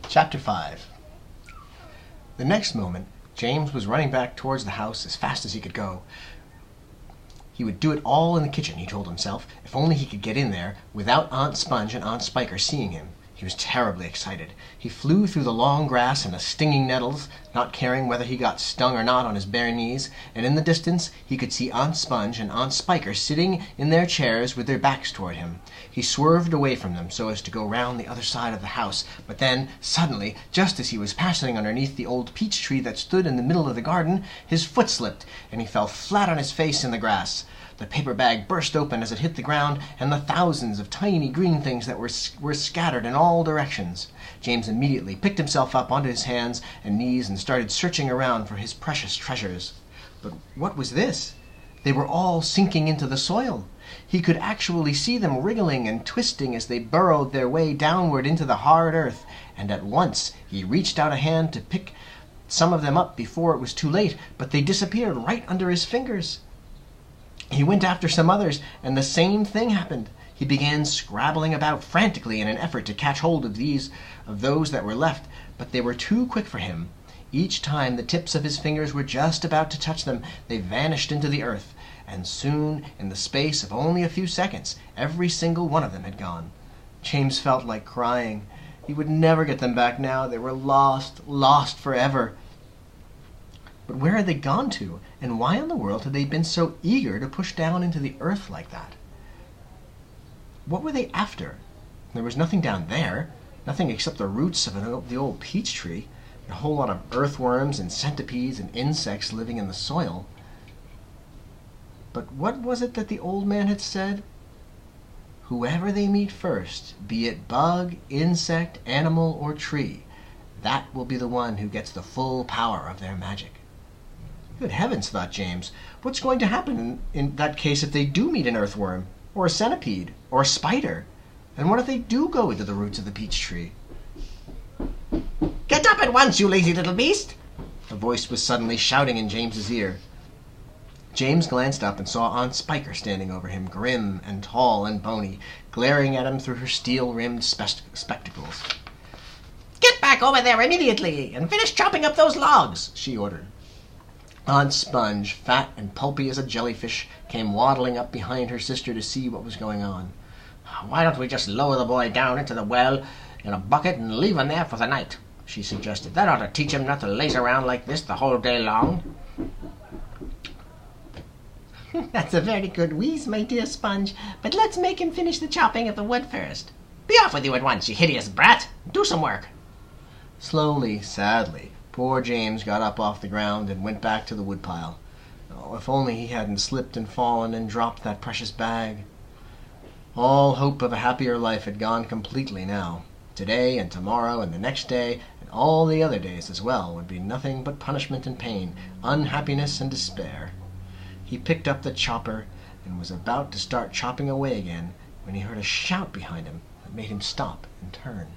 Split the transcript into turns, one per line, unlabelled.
Chapter 5. The next moment, James was running back towards the house as fast as he could go. He would do it all in the kitchen, he told himself, if only he could get in there without Aunt Sponge and Aunt Spiker seeing him. He was terribly excited. He flew through the long grass and the stinging nettles, not caring whether he got stung or not on his bare knees, and in the distance he could see Aunt Sponge and Aunt Spiker sitting in their chairs with their backs toward him. He swerved away from them so as to go round the other side of the house, but then, suddenly, just as he was passing underneath the old peach tree that stood in the middle of the garden, his foot slipped, and he fell flat on his face in the grass. The paper bag burst open as it hit the ground, and the thousands of tiny green things that were scattered in all directions. James immediately picked himself up onto his hands and knees and started searching around for his precious treasures. But what was this? They were all sinking into the soil. He could actually see them wriggling and twisting as they burrowed their way downward into the hard earth, and at once he reached out a hand to pick some of them up before it was too late, but they disappeared right under his fingers. He went after some others, and the same thing happened. He began scrabbling about frantically in an effort to catch hold of those that were left, but they were too quick for him. Each time the tips of his fingers were just about to touch them, they vanished into the earth, and soon, in the space of only a few seconds, every single one of them had gone. James felt like crying. He would never get them back now. They were lost, lost forever. But where had they gone to, and why in the world had they been so eager to push down into the earth like that? What were they after? There was nothing down there, nothing except the roots of the old peach tree, and a whole lot of earthworms and centipedes and insects living in the soil. But what was it that the old man had said? Whoever they meet first, be it bug, insect, animal, or tree, that will be the one who gets the full power of their magic. Good heavens, thought James, what's going to happen in that case if they do meet an earthworm, or a centipede, or a spider? And what if they do go into the roots of the peach tree? "Get up at once, you lazy little beast!" A voice was suddenly shouting in James's ear. James glanced up and saw Aunt Spiker standing over him, grim and tall and bony, glaring at him through her steel-rimmed spectacles. "Get back over there immediately, and finish chopping up those logs," she ordered. Aunt Sponge, fat and pulpy as a jellyfish, came waddling up behind her sister to see what was going on. "Why don't we just lower the boy down into the well in a bucket and leave him there for the night?" she suggested. "That ought to teach him not to laze around like this the whole day long." "That's a very good wheeze, my dear Sponge, but let's make him finish the chopping of the wood first." "Be off with you at once, you hideous brat! Do some work." Slowly, sadly, poor James got up off the ground and went back to the woodpile. Oh, if only he hadn't slipped and fallen and dropped that precious bag. All hope of a happier life had gone completely now. Today and tomorrow and the next day and all the other days as well would be nothing but punishment and pain, unhappiness and despair. He picked up the chopper and was about to start chopping away again when he heard a shout behind him that made him stop and turn.